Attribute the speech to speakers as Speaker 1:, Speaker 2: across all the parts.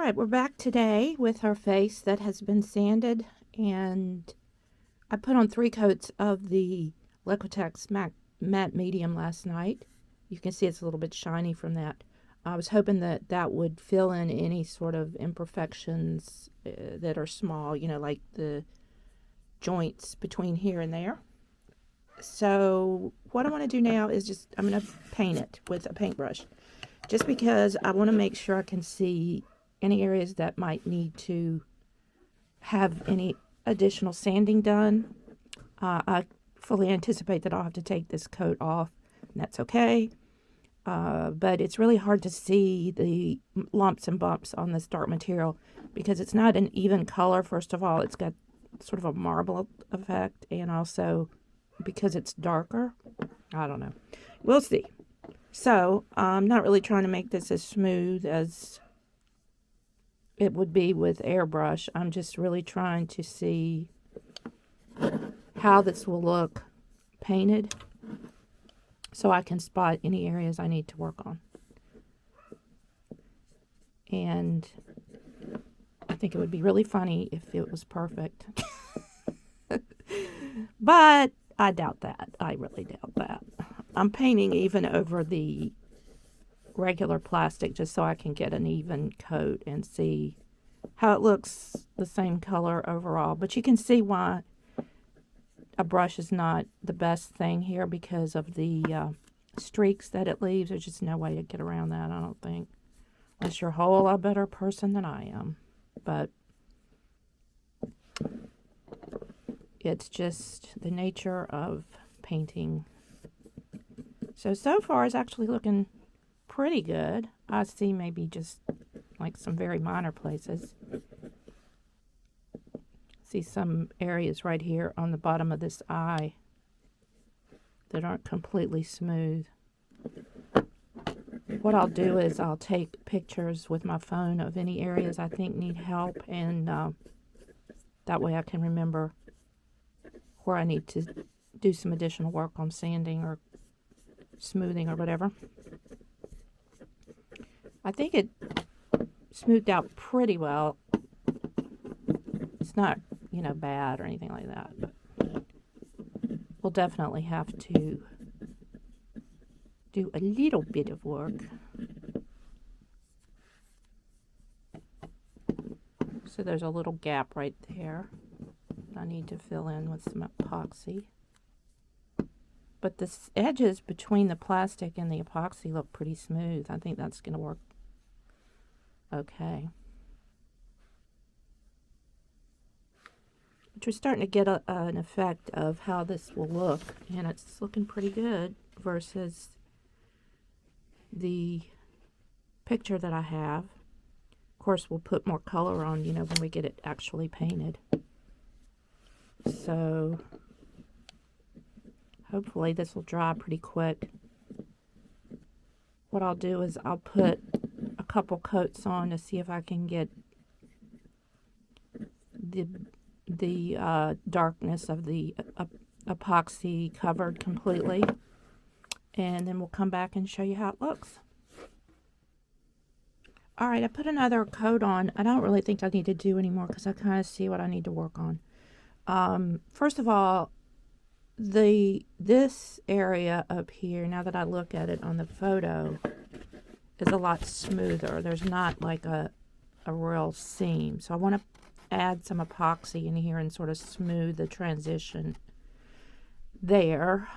Speaker 1: right, we're back today with our face that has been sanded, and I put on 3 coats of the Liquitex matte medium last night. You can see it's a little bit shiny from that. I was hoping that that would fill in any sort of imperfections that are small, like the joints between here and there. So what I want to do now is I'm going to paint it with a paintbrush, just because I want to make sure I can see any areas that might need to have any additional sanding done. I fully anticipate that I'll have to take this coat off, and that's okay. But it's really hard to see the lumps and bumps on this dark material because it's not an even color. First of all, it's got sort of a marble effect, and also because it's darker. I don't know. We'll see. So I'm not really trying to make this as smooth as it would be with airbrush. I'm just really trying to see how this will look painted so I can spot any areas I need to work on. And I think it would be really funny if it was perfect. But I doubt that. I really doubt that. I'm painting even over the regular plastic just so I can get an even coat and see how it looks the same color overall. But you can see why a brush is not the best thing here because of the streaks that it leaves. There's just no way to get around that, I don't think, unless you're a whole lot better person than I am. But it's just the nature of painting. So far it's actually looking pretty good. I see maybe just like some very minor places. See some areas right here on the bottom of this eye that aren't completely smooth. What I'll do is I'll take pictures with my phone of any areas I think need help, and that way I can remember where I need to do some additional work on sanding or smoothing or whatever. I think it smoothed out pretty well. It's not, bad or anything like that, but we'll definitely have to do a little bit of work. So there's a little gap right there that I need to fill in with some epoxy. But the edges between the plastic and the epoxy look pretty smooth. I think that's going to work okay. But you're starting to get an effect of how this will look, and it's looking pretty good versus the picture that I have. Of course, we'll put more color on, when we get it actually painted. So hopefully this will dry pretty quick. What I'll do is I'll put a couple coats on to see if I can get the darkness of the epoxy covered completely, and then we'll come back and show you how it looks. All right, I put another coat on. I don't really think I need to do anymore because I kind of see what I need to work on. First of all, this area up here, now that I look at it on the photo, is a lot smoother. There's not like a real seam. So I want to add some epoxy in here and sort of smooth the transition there.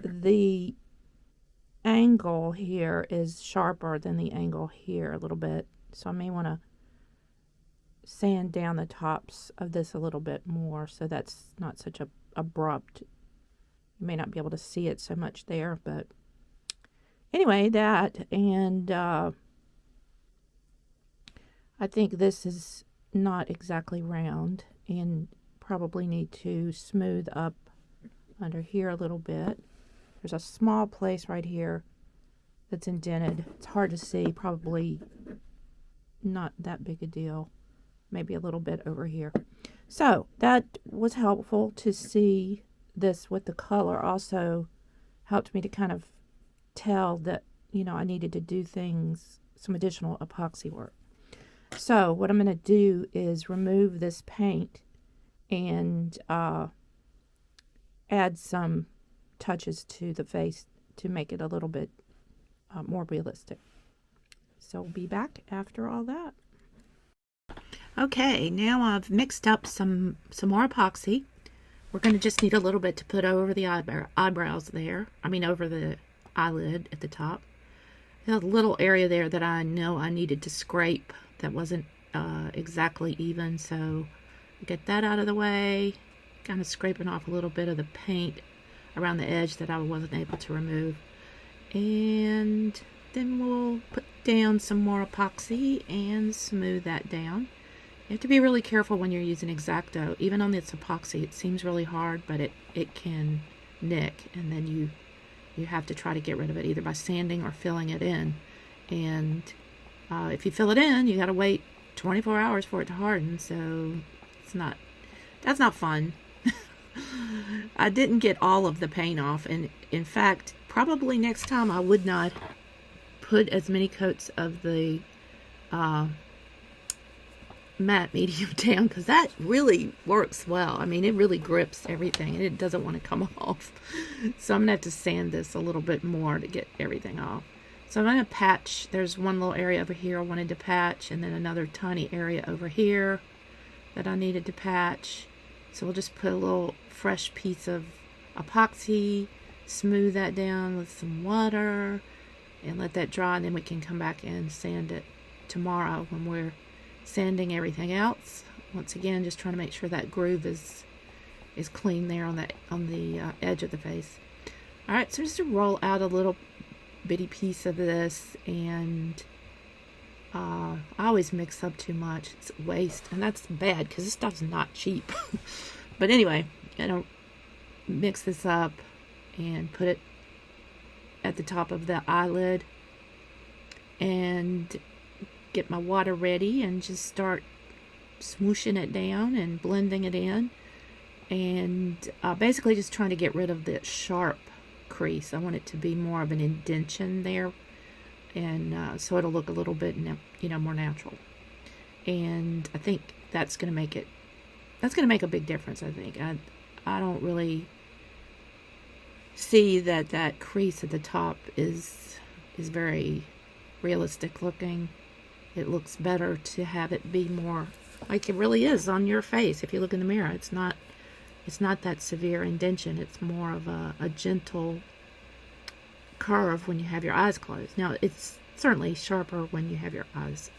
Speaker 1: The angle here is sharper than the angle here a little bit. So I may want to sand down the tops of this a little bit more so that's not such a abrupt. You may not be able to see it so much there, but anyway, that, and I think this is not exactly round and probably need to smooth up under here a little bit. There's a small place right here that's indented. It's hard to see, probably not that big a deal. Maybe a little bit over here. So that was helpful to see this with the color. Also helped me to kind of tell that, I needed to do things some additional epoxy work. So what I'm going to do is remove this paint and add some touches to the face to make it a little bit more realistic. So we'll be back after all that. Okay, now I've mixed up some more epoxy. We're going to just need a little bit to put over the eyebrows there. I mean over the eyelid at the top. There's a little area there that I know I needed to scrape that wasn't exactly even, so get that out of the way. Kind of scraping off a little bit of the paint around the edge that I wasn't able to remove. And then we'll put down some more epoxy and smooth that down. You have to be really careful when you're using X-Acto. Even on this epoxy, it seems really hard, but it can nick, and then you have to try to get rid of it either by sanding or filling it in. And if you fill it in, you got to wait 24 hours for it to harden, so that's not fun. I didn't get all of the paint off, and in fact, probably next time I would not put as many coats of the matte medium down, because that really works well. I mean, it really grips everything and it doesn't want to come off. So I'm gonna have to sand this a little bit more to get everything off. So I'm gonna patch. There's one little area over here I wanted to patch, and then another tiny area over here that I needed to patch. So we'll just put a little fresh piece of epoxy, smooth that down with some water, and let that dry, and then we can come back and sand it tomorrow when we're sanding everything else. Once again, just trying to make sure that groove is clean there on the edge of the face. All right, so just to roll out a little bitty piece of this, and I always mix up too much. It's waste, and that's bad because this stuff's not cheap. But anyway, I don't mix this up and put it at the top of the eyelid and get my water ready and just start smooshing it down and blending it in, and basically just trying to get rid of the sharp crease. I want it to be more of an indentation there, and so it'll look a little bit more natural. And I think that's going to make a big difference. I think I don't really see that crease at the top is very realistic looking. It looks better to have it be more like it really is on your face. If you look in the mirror, it's not that severe indentation. It's more of a gentle curve when you have your eyes closed. Now, it's certainly sharper when you have your eyes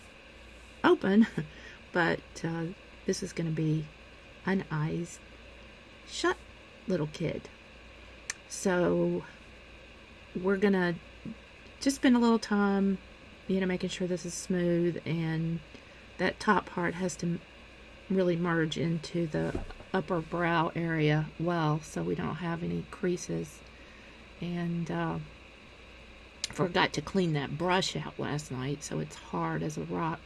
Speaker 1: open, but this is going to be an eyes shut little kid. So we're going to just spend a little time making sure this is smooth, and that top part has to really merge into the upper brow area well, so we don't have any creases. And forgot to clean that brush out last night, so it's hard as a rock.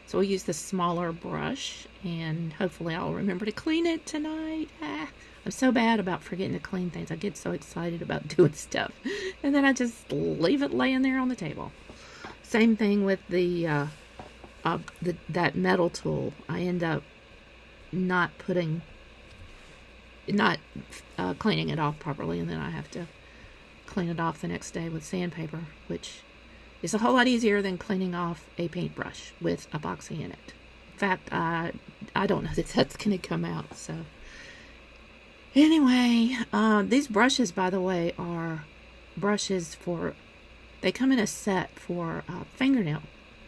Speaker 1: So we'll use the smaller brush, and hopefully I'll remember to clean it tonight. I'm so bad about forgetting to clean things. I get so excited about doing stuff, and then I just leave it laying there on the table. Same thing with that metal tool. I end up not cleaning it off properly, and then I have to clean it off the next day with sandpaper, which is a whole lot easier than cleaning off a paintbrush with epoxy in it. In fact, I don't know that that's going to come out. So anyway, these brushes, by the way, are brushes they come in a set for fingernail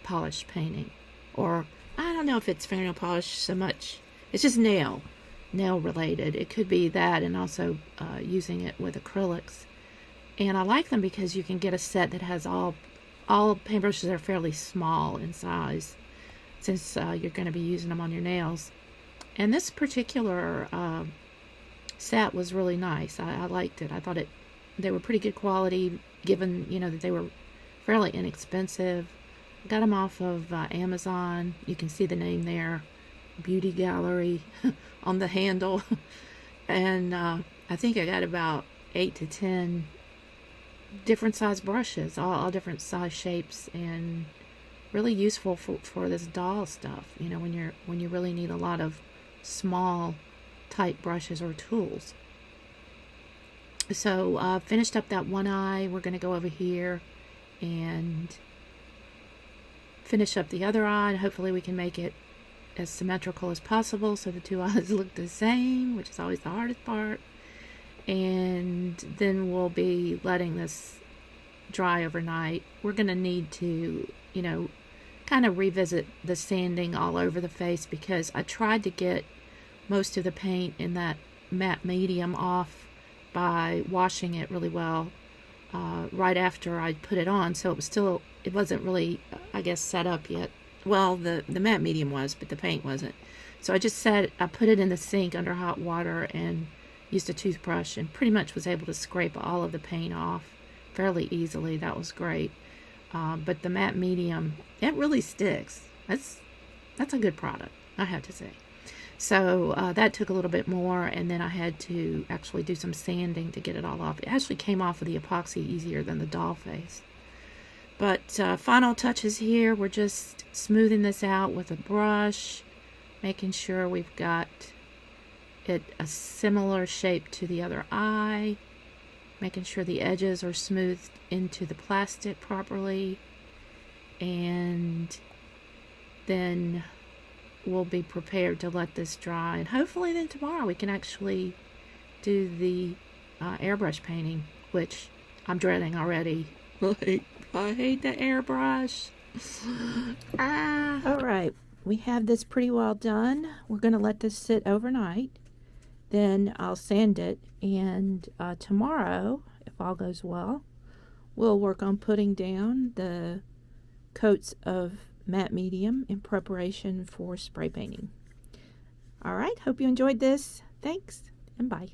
Speaker 1: polish painting, or I don't know if it's fingernail polish so much. It's just nail related. It could be that, and also using it with acrylics. And I like them because you can get a set that has all paintbrushes are fairly small in size, since you're going to be using them on your nails. And this particular set was really nice. I liked it. I thought they were pretty good quality, given that they were fairly inexpensive. I got them off of Amazon. You can see the name there, Beauty Gallery, on the handle. And I think I got about 8 to 10 different size brushes, all different size shapes and really useful for this doll stuff, you know, when you really need a lot of small tight brushes or tools. So finished up that one eye. We're going to go over here and finish up the other eye, and hopefully we can make it as symmetrical as possible so the two eyes look the same, which is always the hardest part. And then we'll be letting this dry overnight. We're going to need to, you know, kind of revisit the sanding all over the face, because I tried to get most of the paint in that matte medium off by washing it really well right after I put it on, so it wasn't really, I guess, set up yet. Well, the matte medium was, but the paint wasn't. So I put it in the sink under hot water and used a toothbrush and pretty much was able to scrape all of the paint off fairly easily. That was great. But the matte medium, it really sticks. That's a good product, I have to say. So that took a little bit more, and then I had to actually do some sanding to get it all off. It actually came off with the epoxy easier than the doll face. But final touches here, we're just smoothing this out with a brush, making sure we've got it a similar shape to the other eye, making sure the edges are smoothed into the plastic properly, and then we'll be prepared to let this dry, and hopefully then tomorrow we can actually do the airbrush painting, which I'm dreading already. I hate the airbrush. All right, we have this pretty well done. We're going to let this sit overnight. Then I'll sand it, and tomorrow, if all goes well, we'll work on putting down the coats of matte medium in preparation for spray painting. All right, hope you enjoyed this. Thanks, and bye.